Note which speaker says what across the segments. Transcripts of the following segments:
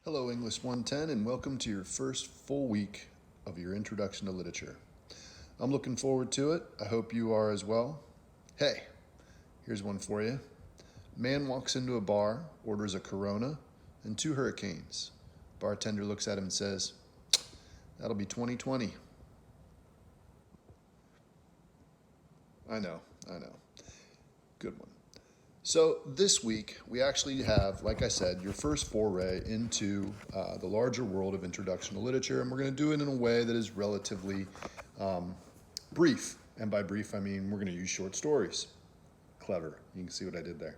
Speaker 1: Hello, English 110, and welcome to your first full week of your Introduction to Literature. I'm looking forward to it. I hope you are as well. Hey, here's one for you. Man walks into a bar, orders a Corona and two Hurricanes. Bartender looks at him and says, "That'll be 2020. I know. Good one. So this week, we actually have, like I said, your first foray into the larger world of Introduction to Literature, and we're going to do it in a way that is relatively brief. And by brief, I mean we're going to use short stories. Clever. You can see what I did there.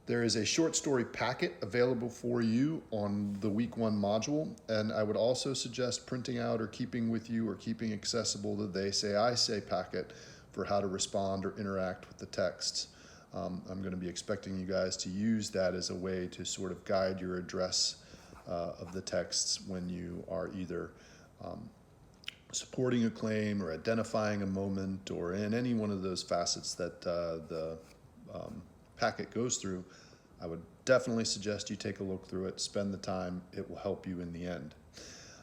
Speaker 1: There is a short story packet available for you on the week one module, and I would also suggest printing out or keeping with you or keeping accessible the They Say I Say packet for how to respond or interact with the texts. I'm going to be expecting you guys to use that as a way to sort of guide your address of the texts when you are either supporting a claim or identifying a moment or in any one of those facets that the packet goes through. I would definitely suggest you take a look through it, spend the time. It will help you in the end.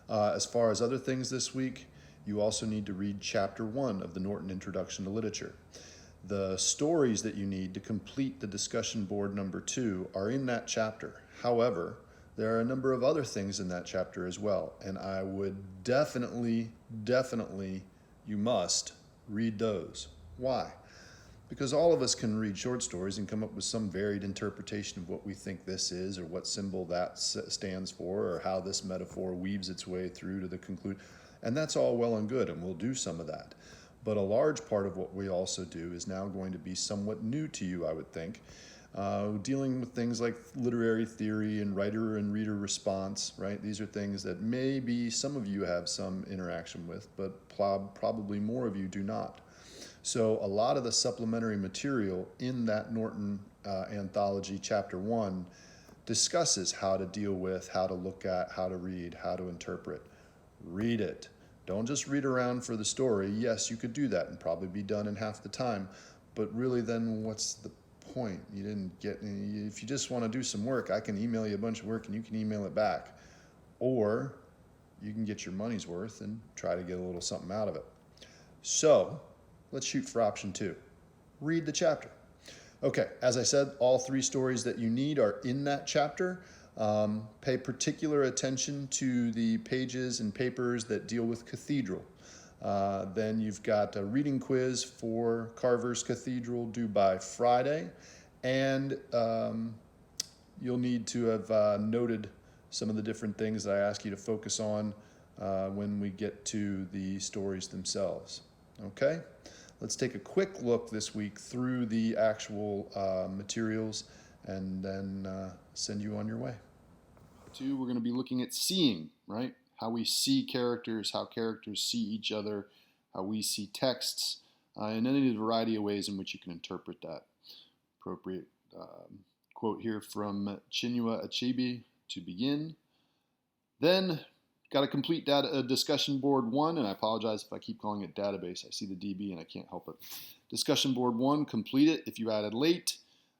Speaker 1: As far as other things this week, you also need to read Chapter 1 of the Norton Introduction to Literature. The stories that you need to complete the discussion board number 2 are in that chapter. However, there are a number of other things in that chapter as well, and I would definitely, you must read those. Why? Because all of us can read short stories and come up with some varied interpretation of what we think this is or what symbol that stands for or how this metaphor weaves its way through to the conclusion. And that's all well and good, and we'll do some of that. But a large part of what we also do is now going to be somewhat new to you, I would think, dealing with things like literary theory and writer and reader response, right? These are things that maybe some of you have some interaction with, but probably more of you do not. So a lot of the supplementary material in that Norton anthology, Chapter 1, discusses how to deal with, how to look at, how to read, how to interpret. Read it. Don't just read around for the story. Yes, you could do that and probably be done in half the time, but really then what's the point? You didn't get any. If you just want to do some work, I can email you a bunch of work and you can email it back. Or you can get your money's worth and try to get a little something out of it. So let's shoot for option 2. Read the chapter. Okay, as I said, all 3 stories that you need are in that chapter. Pay particular attention to the pages and papers that deal with Cathedral. Then you've got a reading quiz for Carver's Cathedral due by Friday. And you'll need to have noted some of the different things that I ask you to focus on when we get to the stories themselves. Okay? Let's take a quick look this week through the actual materials and then send you on your way. 2, we're going to be looking at seeing, right? How we see characters, how characters see each other, how we see texts, and any variety of ways in which you can interpret that. Appropriate quote here from Chinua Achebe to begin. Then, got to complete data discussion board 1, and I apologize if I keep calling it database. I see the DB and I can't help it. Discussion board 1, complete it if you added late.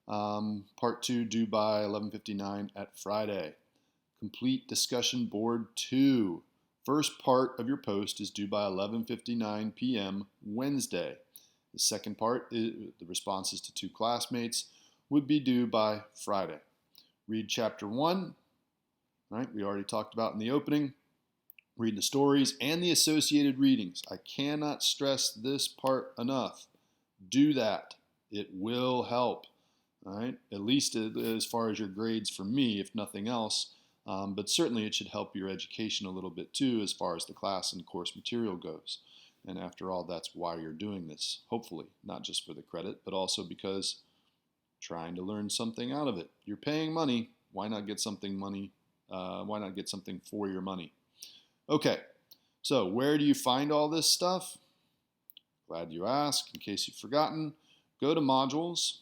Speaker 1: Part 2 due by 11:59 at Friday. Complete discussion board 2. First part of your post is due by 11:59 p.m. Wednesday. The second part, the responses to 2 classmates, would be due by Friday. Read chapter 1, right? We already talked about in the opening. Read the stories and the associated readings. I cannot stress this part enough. Do that. It will help, all right? At least as far as your grades for me, if nothing else. But certainly it should help your education a little bit too as far as the class and course material goes. And after all, that's why you're doing this, hopefully, not just for the credit, but also because trying to learn something out of it. You're paying money. Why not get something why not get something for your money? Okay, so where do you find all this stuff? Glad you asked. In case you've forgotten, go to modules.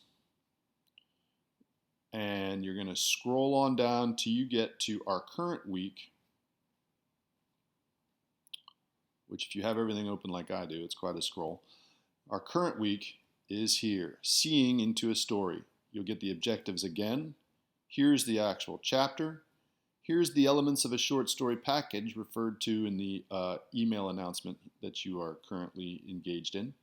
Speaker 1: And you're going to scroll on down till you get to our current week, which if you have everything open like I do, it's quite a scroll. Our current week is here, Seeing into a Story. You'll get the objectives again. Here's the actual chapter. Here's the elements of a short story package referred to in the email announcement that you are currently engaged in.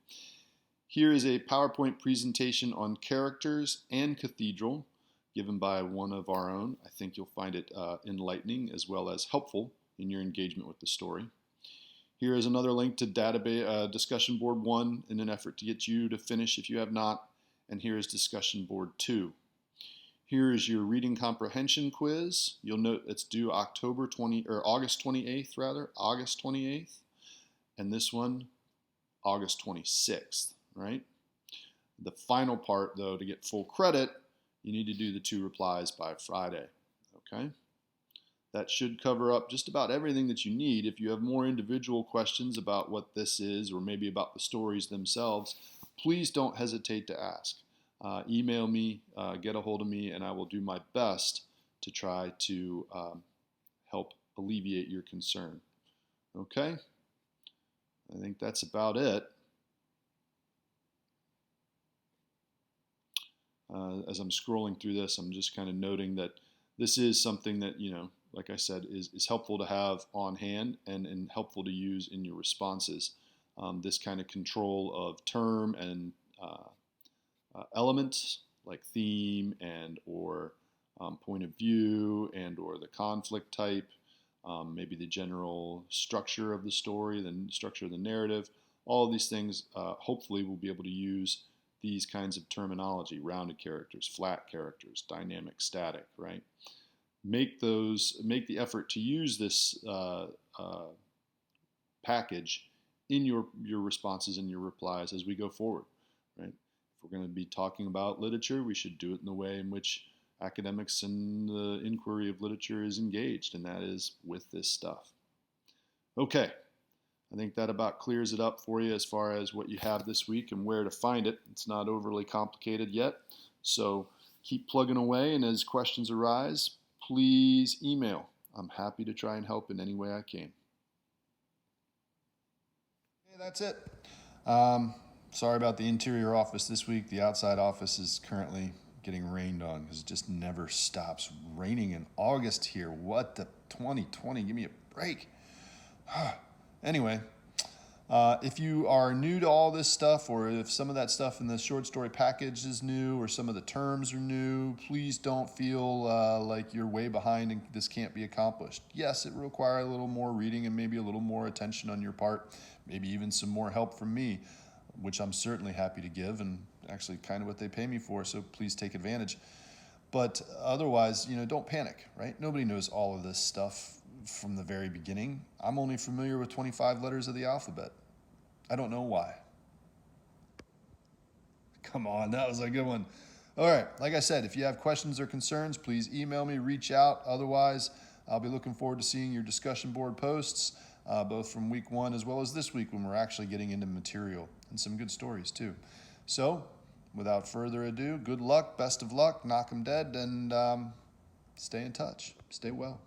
Speaker 1: Here is a PowerPoint presentation on characters and cathedral given by one of our own. I think you'll find it enlightening as well as helpful in your engagement with the story. Here is another link to database discussion board 1 in an effort to get you to finish if you have not, and here is discussion board 2. Here is your reading comprehension quiz. You'll note it's due August 28th, and this one August 26th, right? The final part, though, to get full credit, you need to do the 2 replies by Friday, okay? That should cover up just about everything that you need. If you have more individual questions about what this is or maybe about the stories themselves, please don't hesitate to ask. Email me, get a hold of me, and I will do my best to try to help alleviate your concern. Okay? I think that's about it. As I'm scrolling through this, I'm just kind of noting that this is something that, like I said, is helpful to have on hand and helpful to use in your responses. This kind of control of term and elements like theme and or point of view and or the conflict type, maybe the general structure of the story, the structure of the narrative. All of these things hopefully we'll be able to use these kinds of terminology: rounded characters, flat characters, dynamic, static, right? Make the effort to use this package in your responses and your replies as we go forward, right? If we're going to be talking about literature, we should do it in the way in which academics and the inquiry of literature is engaged, and that is with this stuff. Okay, I think that about clears it up for you as far as what you have this week and where to find it. It's not overly complicated yet, so keep plugging away, and as questions arise, please email. I'm happy to try and help in any way I can. Okay, that's it. Sorry about the interior office this week. The outside office is currently getting rained on because it just never stops raining in August here. What the 2020? Give me a break. Anyway, if you are new to all this stuff, or if some of that stuff in the short story package is new, or some of the terms are new, please don't feel like you're way behind and this can't be accomplished. Yes, it will require a little more reading and maybe a little more attention on your part, maybe even some more help from me, which I'm certainly happy to give, and actually kind of what they pay me for, so please take advantage. But otherwise, don't panic, right? Nobody knows all of this stuff from the very beginning. I'm only familiar with 25 letters of the alphabet. I don't know why. Come on, that was a good one. All right, like I said, if you have questions or concerns, please email me, reach out. Otherwise, I'll be looking forward to seeing your discussion board posts, both from week 1 as well as this week when we're actually getting into material and some good stories too. So, without further ado, good luck, best of luck, knock 'em dead, and stay in touch. Stay well.